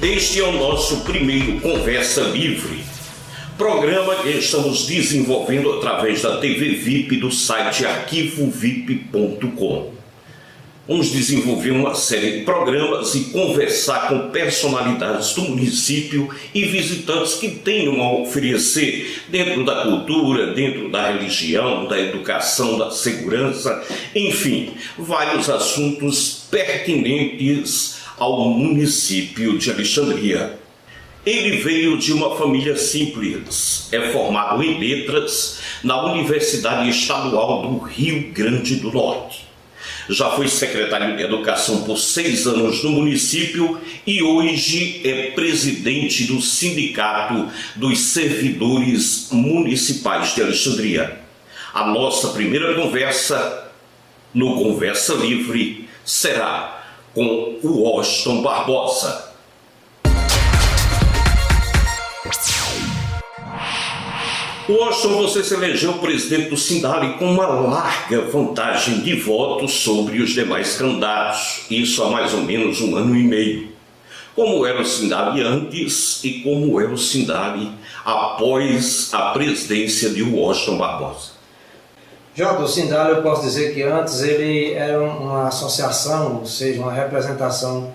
Este é o nosso primeiro Conversa Livre, programa que estamos desenvolvendo através da TV VIP do site arquivovip.com. Vamos desenvolver uma série de programas e conversar com personalidades do município e visitantes que tenham a oferecer dentro da cultura, dentro da religião, da educação, da segurança, enfim, vários assuntos pertinentes ao município de Alexandria. Ele veio de uma família simples, é formado em letras na Universidade Estadual do Rio Grande do Norte. Já foi secretário de Educação por 6 anos no município e hoje é presidente do Sindicato dos Servidores Municipais de Alexandria. A nossa primeira conversa no Conversa Livre será com o Washington Barbosa. Washington, você se elegeu presidente do Sindali com uma larga vantagem de votos sobre os demais candidatos, isso há mais ou menos 1 ano e meio. Como era o Sindali antes e como é o Sindali após a presidência de Washington Barbosa? Jota, o Sindali, eu posso dizer que antes ele era uma associação, ou seja, uma representação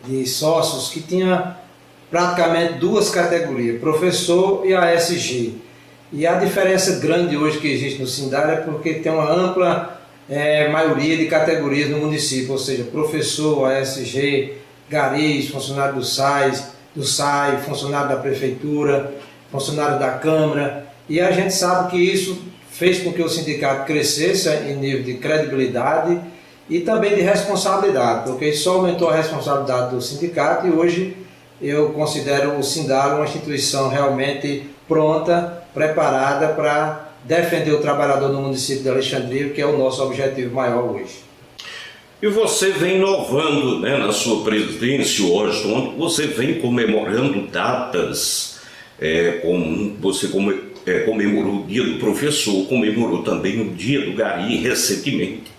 de sócios que tinha praticamente 2 categorias, professor e ASG. E a diferença grande hoje que existe no Sindali é porque tem uma ampla maioria de categorias no município, ou seja, professor, ASG, garis, funcionário do SAI, funcionário da prefeitura, funcionário da Câmara. E a gente sabe que isso fez com que o sindicato crescesse em nível de credibilidade e também de responsabilidade, porque isso só aumentou a responsabilidade do sindicato e hoje eu considero o Sindali uma instituição realmente pronta, preparada para defender o trabalhador no município de Alexandria, que é o nosso objetivo maior hoje. E você vem inovando, na sua presidência, Washington, você vem comemorando datas, como você comemorou o Dia do Professor, comemorou também o Dia do Gari recentemente.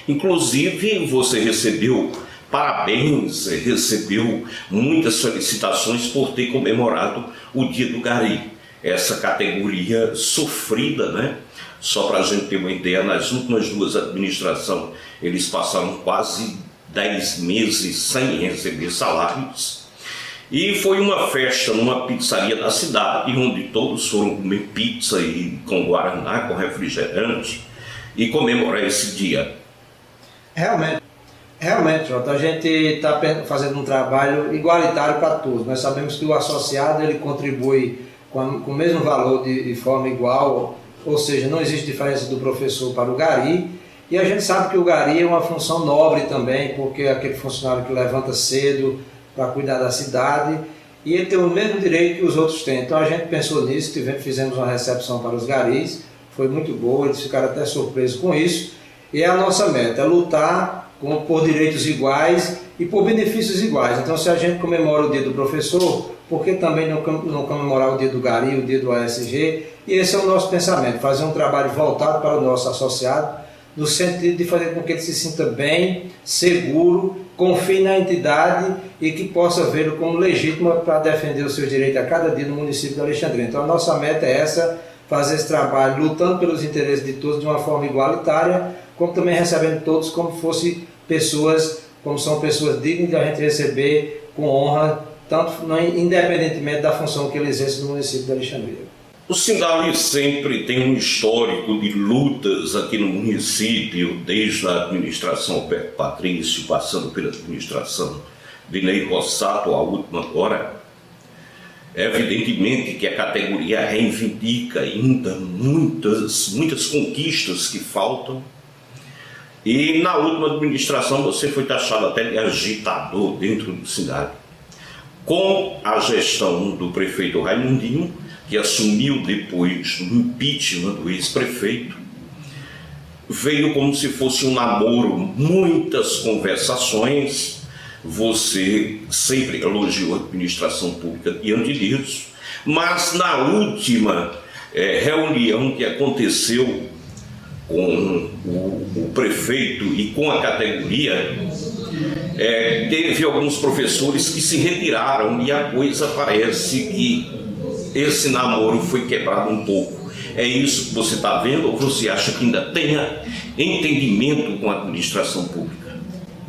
Inclusive, você recebeu parabéns, recebeu muitas felicitações por ter comemorado o Dia do Gari. Essa categoria sofrida, Só para a gente ter uma ideia, nas últimas 2 administrações, eles passaram quase 10 meses sem receber salários. E foi uma festa numa pizzaria da cidade, onde todos foram comer pizza e com guaraná, com refrigerante, e comemorar esse dia. Realmente, Jota, a gente está fazendo um trabalho igualitário para todos. Nós sabemos que o associado ele contribui com o mesmo valor de forma igual, ou seja, não existe diferença do professor para o gari, e a gente sabe que o gari é uma função nobre também, porque é aquele funcionário que levanta cedo para cuidar da cidade, e ele tem o mesmo direito que os outros têm. Então a gente pensou nisso, fizemos uma recepção para os garis, foi muito boa, eles ficaram até surpresos com isso, e é a nossa meta, é lutar por direitos iguais e por benefícios iguais. Então se a gente comemora o dia do professor, por que também não comemorar o dia do gari, o dia do ASG? E esse é o nosso pensamento, fazer um trabalho voltado para o nosso associado, no sentido de fazer com que ele se sinta bem, seguro, confie na entidade e que possa vê-lo como legítima para defender os seus direitos a cada dia no município de Alexandria. Então a nossa meta é essa, fazer esse trabalho lutando pelos interesses de todos de uma forma igualitária, como também recebendo todos como fossem pessoas, como são pessoas dignas de a gente receber com honra, independentemente da função que ele exerce no município de Alexandria. O Sindali sempre tem um histórico de lutas aqui no município, desde a administração Alberto Patrício, passando pela administração de Ney Rossato, a última agora. Evidentemente que a categoria reivindica ainda muitas conquistas que faltam. E na última administração você foi taxado até de agitador dentro do Sindali. Com a gestão do prefeito Raimundinho, que assumiu depois do impeachment do ex-prefeito, veio como se fosse um namoro, muitas conversações. Você sempre elogiou a administração pública diante disso, mas na última reunião que aconteceu com o prefeito e com a categoria, teve alguns professores que se retiraram e a coisa parece que esse namoro foi quebrado um pouco. É isso que você está vendo ou você acha que ainda tenha entendimento com a administração pública?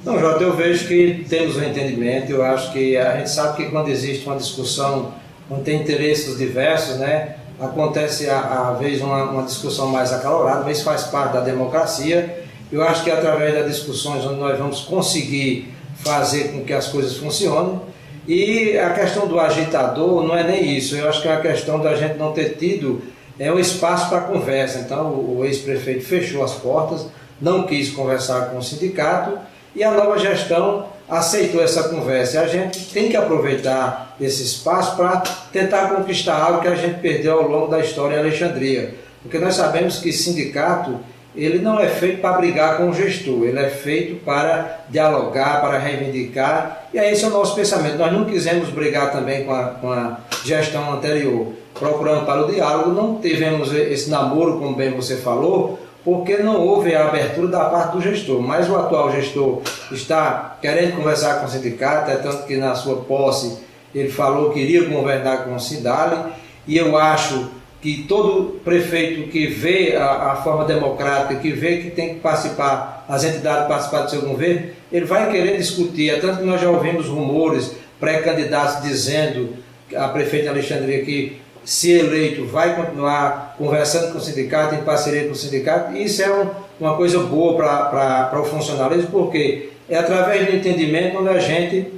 Não, Jota, eu vejo que temos um entendimento. Eu acho que a gente sabe que quando existe uma discussão, quando tem interesses diversos, né, acontece às vezes uma discussão mais acalorada, mas isso faz parte da democracia. Eu acho que através das discussões onde nós vamos conseguir fazer com que as coisas funcionem. E a questão do agitador não é nem isso. Eu acho que é a questão da gente não ter tido um espaço para conversa. Então o ex-prefeito fechou as portas, não quis conversar com o sindicato e a nova gestão aceitou essa conversa. E a gente tem que aproveitar esse espaço para tentar conquistar algo que a gente perdeu ao longo da história em Alexandria. Porque nós sabemos que sindicato ele não é feito para brigar com o gestor, ele é feito para dialogar, para reivindicar, e esse é o nosso pensamento. Nós não quisemos brigar também com a gestão anterior, procurando para o diálogo, não tivemos esse namoro, como bem você falou, porque não houve a abertura da parte do gestor, mas o atual gestor está querendo conversar com o sindicato, é tanto que na sua posse ele falou que iria governar com o Cidale, e eu acho que todo prefeito que vê a forma democrática, que vê que tem que participar, as entidades participar do seu governo, ele vai querer discutir. É tanto que nós já ouvimos rumores, pré-candidatos dizendo, a prefeita Alexandria, que se eleito vai continuar conversando com o sindicato, em parceria com o sindicato, e isso é uma coisa boa para o funcionalismo, porque é através do entendimento onde a gente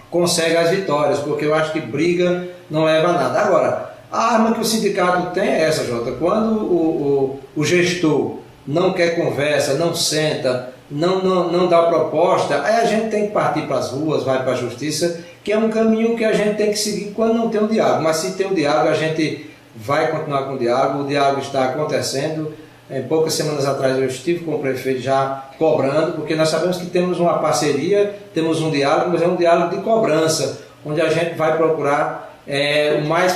consegue as vitórias, porque eu acho que briga não leva a nada. Agora, a arma que o sindicato tem é essa, Jota. Quando o gestor não quer conversa, não senta, não dá proposta, aí a gente tem que partir para as ruas, vai para a justiça, que é um caminho que a gente tem que seguir quando não tem um diálogo. Mas se tem um diálogo, a gente vai continuar com o diálogo está acontecendo. Poucas semanas atrás eu estive com o prefeito já cobrando, porque nós sabemos que temos uma parceria, temos um diálogo, mas é um diálogo de cobrança, onde a gente vai procurar o mais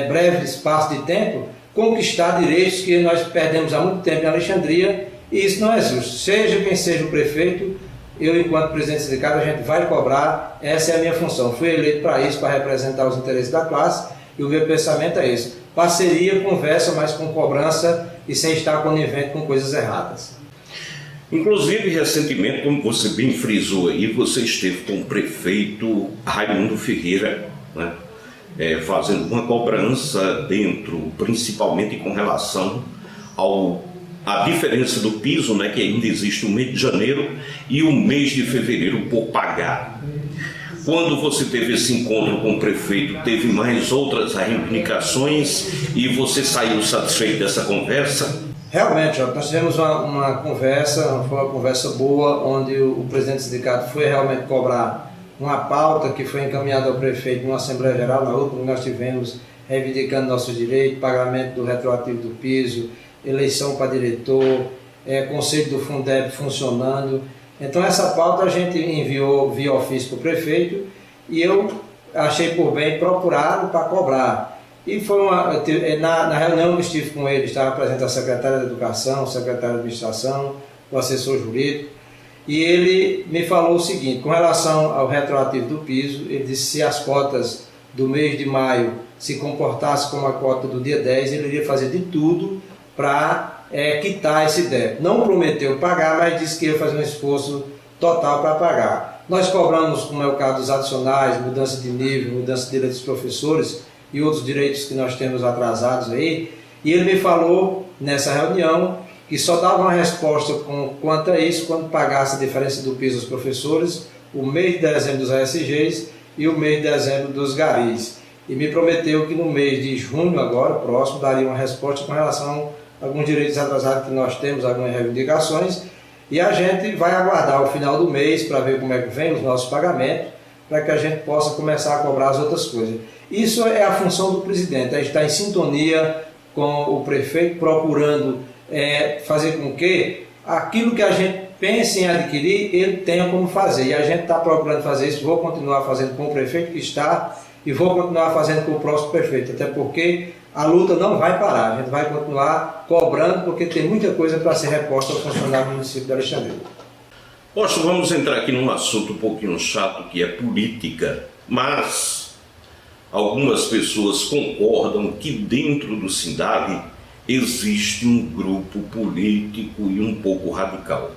breve espaço de tempo, conquistar direitos que nós perdemos há muito tempo em Alexandria, e isso não é justo. Seja quem seja o prefeito, eu, enquanto presidente do sindicato, a gente vai cobrar, essa é a minha função. Fui eleito para isso, para representar os interesses da classe, e o meu pensamento é esse: parceria, conversa, mas com cobrança e sem estar conivente com coisas erradas. Inclusive, recentemente, como você bem frisou aí, você esteve com o prefeito Raimundo Ferreira, né? Fazendo uma cobrança dentro, principalmente com relação à diferença do piso, né, que ainda existe o mês de janeiro e o mês de fevereiro por pagar. Quando você teve esse encontro com o prefeito, teve mais outras reivindicações e você saiu satisfeito dessa conversa? Realmente, nós tivemos uma conversa, foi uma conversa boa, onde o presidente do sindicato foi realmente cobrar uma pauta que foi encaminhada ao prefeito numa Assembleia Geral, na última nós tivemos reivindicando nossos direitos, pagamento do retroativo do piso, eleição para diretor, conselho do Fundeb funcionando. Então essa pauta a gente enviou via ofício para o prefeito e eu achei por bem procurá-lo para cobrar. E foi na reunião que estive com ele, estava presente a secretária de Educação, o secretário de Administração, o assessor jurídico, e ele me falou o seguinte: com relação ao retroativo do piso, ele disse que se as cotas do mês de maio se comportassem como a cota do dia 10, ele iria fazer de tudo para quitar esse débito. Não prometeu pagar, mas disse que ia fazer um esforço total para pagar. Nós cobramos, como é o caso dos adicionais, mudança de nível, mudança de direitos dos professores e outros direitos que nós temos atrasados aí, e ele me falou nessa reunião que só dava uma resposta quanto a isso quando pagasse a diferença do piso aos professores, o mês de dezembro dos ASGs e o mês de dezembro dos garis. E me prometeu que no mês de junho, agora, próximo, daria uma resposta com relação a alguns direitos atrasados que nós temos, algumas reivindicações, e a gente vai aguardar o final do mês para ver como é que vem os nossos pagamentos, para que a gente possa começar a cobrar as outras coisas. Isso é a função do presidente, a gente está em sintonia com o prefeito, procurando fazer com que aquilo que a gente pense em adquirir, ele tenha como fazer. E a gente está procurando fazer isso, vou continuar fazendo com o prefeito que está e vou continuar fazendo com o próximo prefeito, até porque a luta não vai parar, a gente vai continuar cobrando, porque tem muita coisa para ser reposta ao funcionário do município de Alexandria. Poxa, vamos entrar aqui num assunto um pouquinho chato, que é política, mas algumas pessoas concordam que dentro do SINDALE existe um grupo político e um pouco radical.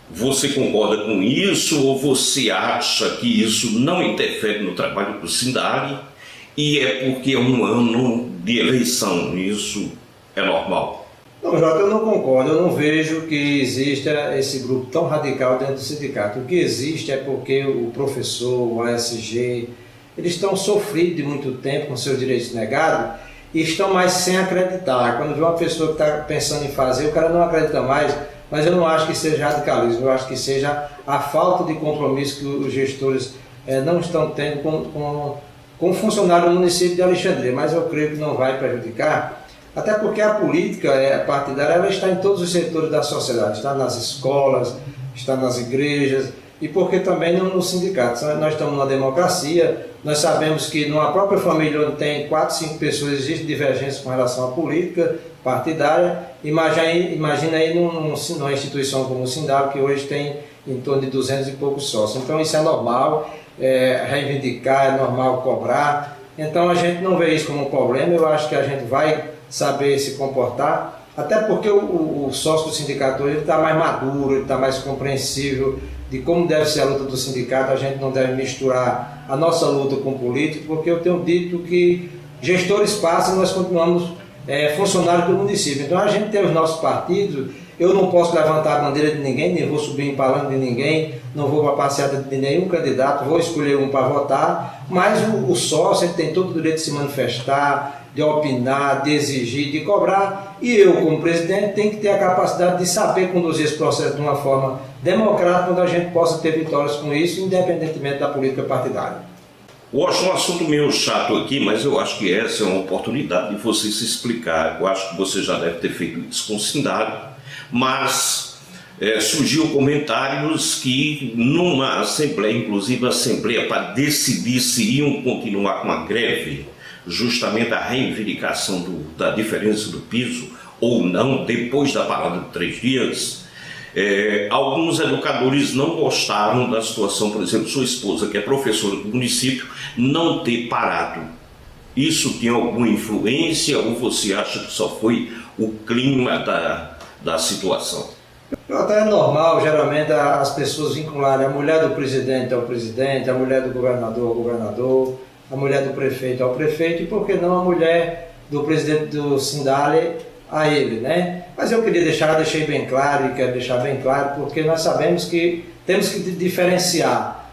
Você concorda com isso ou você acha que isso não interfere no trabalho do SINDALE e é porque é um ano de eleição, isso é normal? Não, Jota, eu não concordo, eu não vejo que exista esse grupo tão radical dentro do sindicato. O que existe é porque o professor, o ASG, eles estão sofridos de muito tempo com seus direitos negados e estão mais sem acreditar. Quando vê uma pessoa que está pensando em fazer, o cara não acredita mais, mas eu não acho que seja radicalismo, eu acho que seja a falta de compromisso que os gestores não estão tendo com o funcionário do município de Alexandria, mas eu creio que não vai prejudicar. Até porque a política partidária ela está em todos os setores da sociedade, está nas escolas, está nas igrejas e porque também não nos sindicatos. Nós estamos numa democracia, nós sabemos que numa própria família onde tem 4, 5 pessoas existe divergência com relação à política partidária. Imagina aí numa instituição como o SINDALE, que hoje tem em torno de 200 e poucos sócios. Então isso é normal, reivindicar, é normal cobrar. Então a gente não vê isso como um problema, eu acho que a gente vai saber se comportar, até porque o sócio do sindicato hoje está mais maduro, ele está mais compreensível de como deve ser a luta do sindicato. A gente não deve misturar a nossa luta com política, porque eu tenho dito que gestores passam e nós continuamos funcionários do município. Então a gente tem os nossos partidos, eu não posso levantar a bandeira de ninguém, nem vou subir em palanque de ninguém, não vou para a passeata de nenhum candidato, vou escolher um para votar, mas o sócio ele tem todo o direito de se manifestar, de opinar, de exigir, de cobrar, e eu, como presidente, tenho que ter a capacidade de saber conduzir esse processo de uma forma democrática, onde a gente possa ter vitórias com isso, independentemente da política partidária. Eu acho um assunto meio chato aqui, mas eu acho que essa é uma oportunidade de você se explicar. Eu acho que você já deve ter feito isso com o SINDALE, mas surgiu comentários que numa assembleia, inclusive a assembleia para decidir se iam continuar com a greve, justamente a reivindicação da diferença do piso ou não, depois da parada de 3 dias, alguns educadores não gostaram da situação, por exemplo, sua esposa, que é professora do município, não ter parado. Isso tem alguma influência ou você acha que só foi o clima da situação? Até é normal, geralmente, as pessoas vincularem a mulher do presidente ao presidente, a mulher do governador ao governador, a mulher do prefeito ao prefeito, e por que não a mulher do presidente do SINDALE a ele, né? Mas eu deixei bem claro, e quero deixar bem claro, porque nós sabemos que temos que diferenciar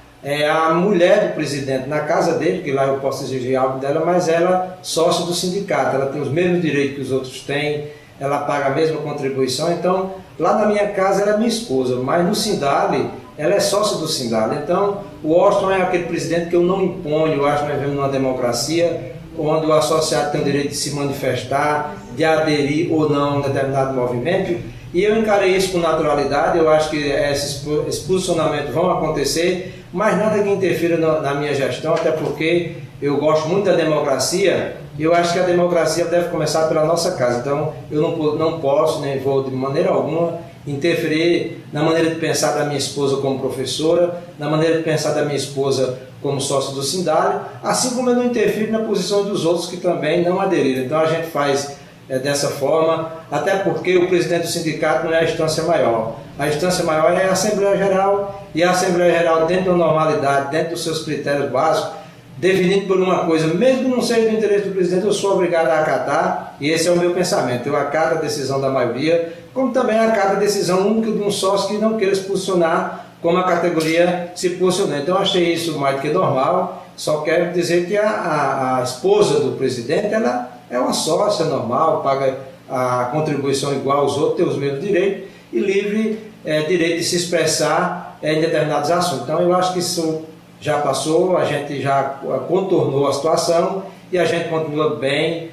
a mulher do presidente na casa dele, que lá eu posso exigir algo dela, mas ela sócia do sindicato, ela tem os mesmos direitos que os outros têm, ela paga a mesma contribuição. Então, lá na minha casa ela é minha esposa, mas no SINDALE ela é sócia do SINDALE. Então, o Washington é aquele presidente que eu não imponho. Eu acho que nós vivemos numa democracia onde o associado tem o direito de se manifestar, de aderir ou não a um determinado movimento, e eu encarei isso com naturalidade. Eu acho que esses posicionamentos vão acontecer, mas nada que interfira na minha gestão, até porque eu gosto muito da democracia e eu acho que a democracia deve começar pela nossa casa. Então, eu não posso, nem vou de maneira alguma interferir na maneira de pensar da minha esposa como professora, na maneira de pensar da minha esposa como sócio do SINDALE, assim como eu não interfiro na posição dos outros que também não aderiram. Então a gente faz dessa forma, até porque o presidente do sindicato não é a instância maior. A instância maior é a Assembleia Geral, e a Assembleia Geral, dentro da normalidade, dentro dos seus critérios básicos, definido por uma coisa, mesmo que não seja do interesse do presidente, eu sou obrigado a acatar, e esse é o meu pensamento. Eu acato a decisão da maioria, como também acato a decisão única de um sócio que não queira se posicionar como a categoria se posicionou. Então eu achei isso mais do que normal. Só quero dizer que a esposa do presidente, ela é uma sócia normal, paga a contribuição igual aos outros, tem os mesmos direitos e livre direito de se expressar em determinados assuntos. Então eu acho que isso já passou, a gente já contornou a situação e a gente continua bem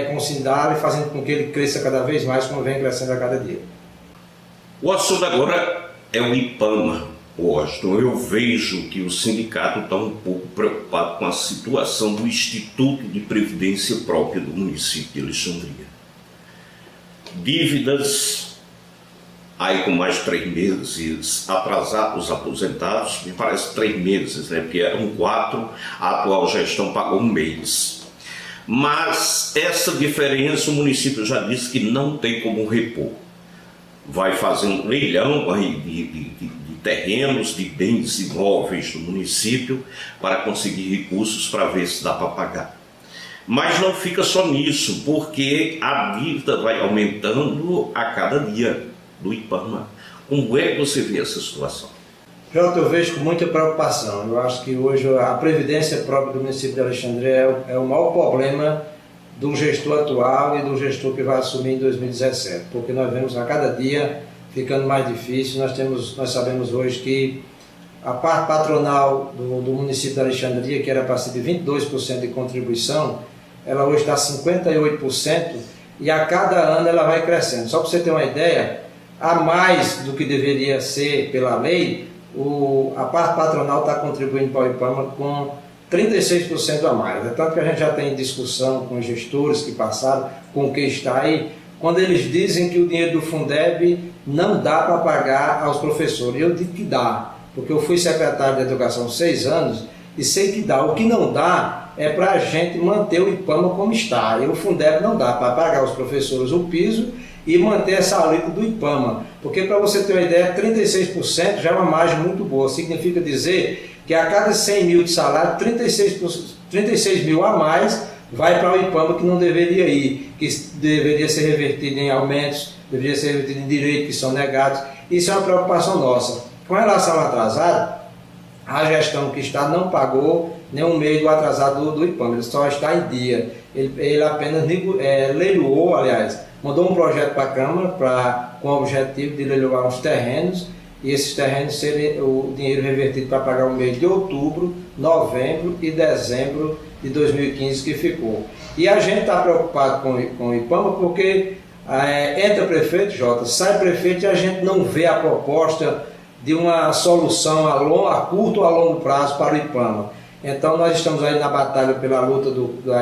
com o SINDALE, fazendo com que ele cresça cada vez mais, como vem crescendo a cada dia. O assunto agora é o IPAMA, Washington. Eu vejo que o sindicato está um pouco preocupado com a situação do Instituto de Previdência Própria do município de Alexandria. Dívidas aí com mais 3 meses atrasados, aposentados, me parece 3 meses, né? Porque eram 4, a atual gestão pagou 1 mês. Mas essa diferença o município já disse que não tem como repor. Vai fazer um leilão de terrenos, de bens imóveis do município para conseguir recursos para ver se dá para pagar. Mas não fica só nisso, porque a dívida vai aumentando a cada dia do IPAMA. Como é que você vê essa situação? Jota, eu vejo com muita preocupação. Eu acho que hoje a previdência própria do município de Alexandria é o maior problema do gestor atual e do gestor que vai assumir em 2017, porque nós vemos a cada dia ficando mais difícil. Nós sabemos hoje que a parte patronal do município de Alexandria, que era para ser de 22% de contribuição, ela hoje está 58% e a cada ano ela vai crescendo. Só para você ter uma ideia, a mais do que deveria ser pela lei, a parte patronal está contribuindo para o IPAMA com 36% a mais. É tanto que a gente já tem discussão com os gestores que passaram, com o que está aí, quando eles dizem que o dinheiro do Fundeb não dá para pagar aos professores. Eu digo que dá, porque eu fui secretário de Educação 6 anos e sei que dá. O que não dá é para a gente manter o IPAMA como está. E o Fundeb não dá para pagar aos professores o piso e manter essa alíquota do IPAMA. Porque, para você ter uma ideia, 36% já é uma margem muito boa. Significa dizer que a cada 100 mil de salário, 36 mil a mais vai para o IPAMA que não deveria ir, que deveria ser revertido em aumentos, deveria ser revertido em direitos que são negados. Isso é uma preocupação nossa. Com relação ao atrasado, a gestão que está não pagou nenhum mês do atrasado do IPAMA, ele só está em dia. Ele apenas leiloou, aliás, mandou um projeto para a Câmara com o objetivo de leiloar uns terrenos, e esses terrenos serem o dinheiro revertido para pagar o mês de outubro, novembro e dezembro de 2015 que ficou. E a gente está preocupado com o IPAMA porque entra prefeito, Jota, sai prefeito e a gente não vê a proposta de uma solução a curto ou a longo prazo para o IPAMA. Então nós estamos aí na batalha pela luta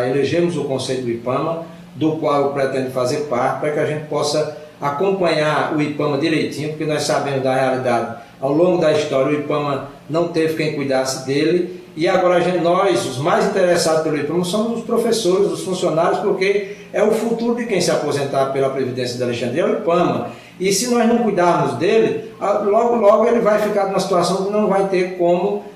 elegemos o Conselho do IPAMA, do qual eu pretendo fazer parte, para que a gente possa acompanhar o IPAMA direitinho, porque nós sabemos da realidade. Ao longo da história, o IPAMA não teve quem cuidasse dele, e agora nós, os mais interessados pelo IPAMA, somos os professores, os funcionários, porque é o futuro de quem se aposentar pela Previdência de Alexandria, é o IPAMA. E se nós não cuidarmos dele, logo ele vai ficar numa situação que não vai ter como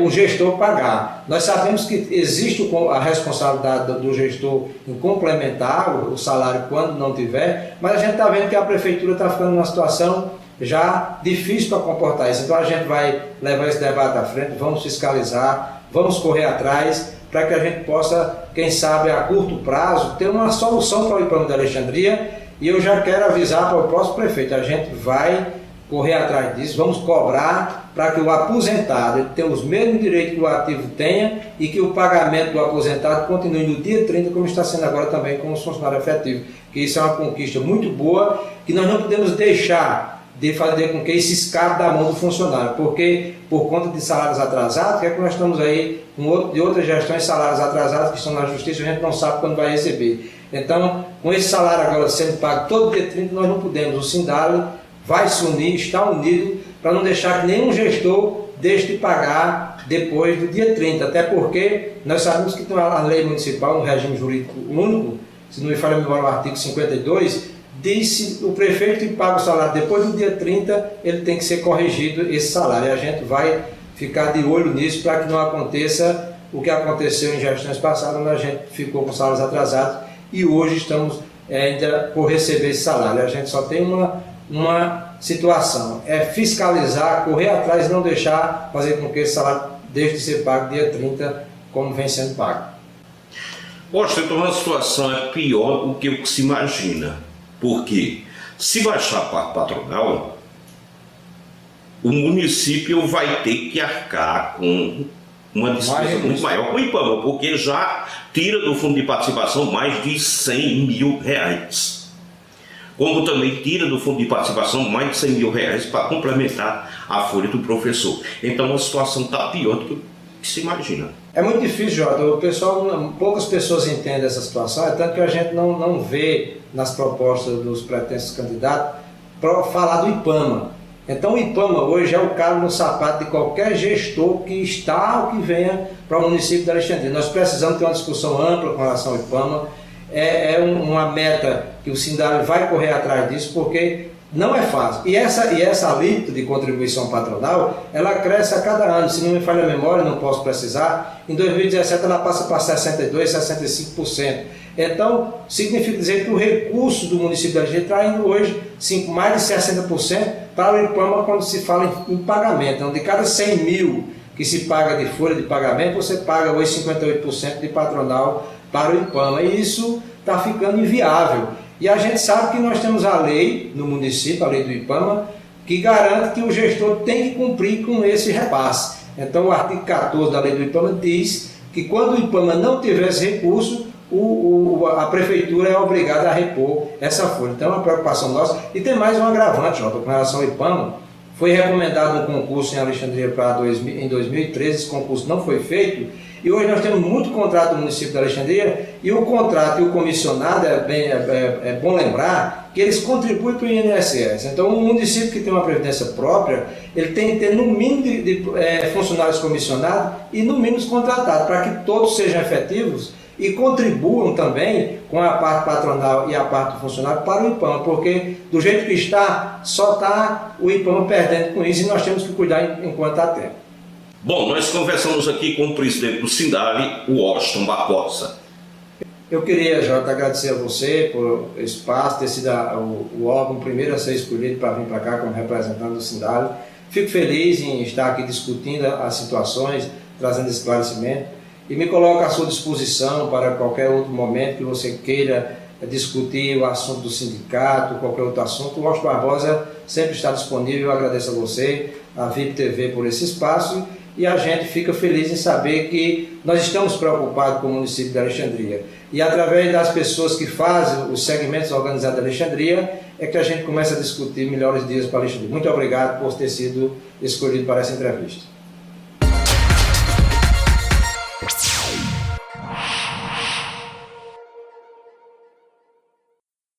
o gestor pagar. Nós sabemos que existe a responsabilidade do gestor em complementar o salário quando não tiver, mas a gente está vendo que a prefeitura está ficando numa situação já difícil para comportar isso. Então a gente vai levar esse debate à frente, vamos fiscalizar, vamos correr atrás para que a gente possa, quem sabe a curto prazo, ter uma solução para o IPAMA de Alexandria. E eu já quero avisar para o próximo prefeito, a gente vai correr atrás disso, vamos cobrar para que o aposentado ele tenha os mesmos direitos que o ativo tenha e que o pagamento do aposentado continue no dia 30, como está sendo agora também com os funcionários efetivos. Que isso é uma conquista muito boa, que nós não podemos deixar de fazer com que isso escape da mão do funcionário, porque por conta de salários atrasados, que é que nós estamos aí de outras gestões, salários atrasados que estão na justiça, a gente não sabe quando vai receber. Então, com esse salário agora sendo pago todo dia 30, nós não podemos. O Sindali vai se unir, está unido, para não deixar que nenhum gestor deixe de pagar depois do dia 30, até porque nós sabemos que tem a lei municipal, um regime jurídico único, se não me falha a memória, o artigo 52, diz que o prefeito que paga o salário depois do dia 30, ele tem que ser corrigido esse salário. E a gente vai ficar de olho nisso para que não aconteça o que aconteceu em gestões passadas, onde a gente ficou com salários atrasados e hoje estamos ainda por receber esse salário. A gente só tem uma situação, é fiscalizar, correr atrás e não deixar fazer com que esse salário deixe de ser pago dia 30, como vem sendo pago. Poxa, então a situação é pior do que o que se imagina. Porque se baixar a parte patronal, o município vai ter que arcar com uma despesa muito maior com o IPAMA, porque já tira do fundo de participação mais de 100 mil reais. Como também tira do fundo de participação mais de 100 mil reais para complementar a folha do professor. Então a situação está pior do que se imagina. É muito difícil, Jota. Poucas pessoas entendem essa situação, é tanto que a gente não vê nas propostas dos pretensos candidatos para falar do IPAMA. Então o IPAMA hoje é o calo no sapato de qualquer gestor que está ou que venha para o município de Alexandria. Nós precisamos ter uma discussão ampla com relação ao IPAMA. Uma meta que o Sindali vai correr atrás disso, porque não é fácil. E essa alíquota de contribuição patronal, ela cresce a cada ano. Se não me falha a memória, não posso precisar, em 2017 ela passa para 62%, 65%. Então, significa dizer que o recurso do município de Alexandria está indo hoje mais de 60% para o IPAMA quando se fala em pagamento. Então, de cada 100 mil que se paga de folha de pagamento, você paga hoje 58% de patronal para o IPAMA. E isso está ficando inviável. E a gente sabe que nós temos a lei no município, a lei do IPAMA, que garante que o gestor tem que cumprir com esse repasse. Então, o artigo 14 da lei do IPAMA diz que quando o IPAMA não tiver esse recurso, a prefeitura é obrigada a repor essa folha. Então é uma preocupação nossa. E tem mais um agravante, Jota, com relação ao IPAMA. Foi recomendado um concurso em Alexandria em 2013, esse concurso não foi feito, e hoje nós temos muito contrato no município de Alexandria, e o contrato e o comissionado, é bom lembrar, que eles contribuem para o INSS. Então, um município que tem uma previdência própria, ele tem que ter no mínimo de funcionários comissionados e no mínimo contratados, para que todos sejam efetivos e contribuam também com a parte patronal e a parte do funcionário para o IPAMA, porque do jeito que está, só está o IPAMA perdendo com isso, e nós temos que cuidar enquanto há tempo. Bom, nós conversamos aqui com o presidente do Sindali, o Washington Barbosa. Eu queria, Jota, agradecer a você por esse espaço, ter sido o órgão primeiro a ser escolhido para vir para cá como representante do Sindali. Fico feliz em estar aqui discutindo as situações, trazendo esclarecimento, e me coloco à sua disposição para qualquer outro momento que você queira discutir o assunto do sindicato, qualquer outro assunto. O Washington Barbosa sempre está disponível. Eu agradeço a você, a VIP TV, por esse espaço, e a gente fica feliz em saber que nós estamos preocupados com o município de Alexandria. E através das pessoas que fazem os segmentos organizados de Alexandria, é que a gente começa a discutir melhores dias para Alexandria. Muito obrigado por ter sido escolhido para essa entrevista.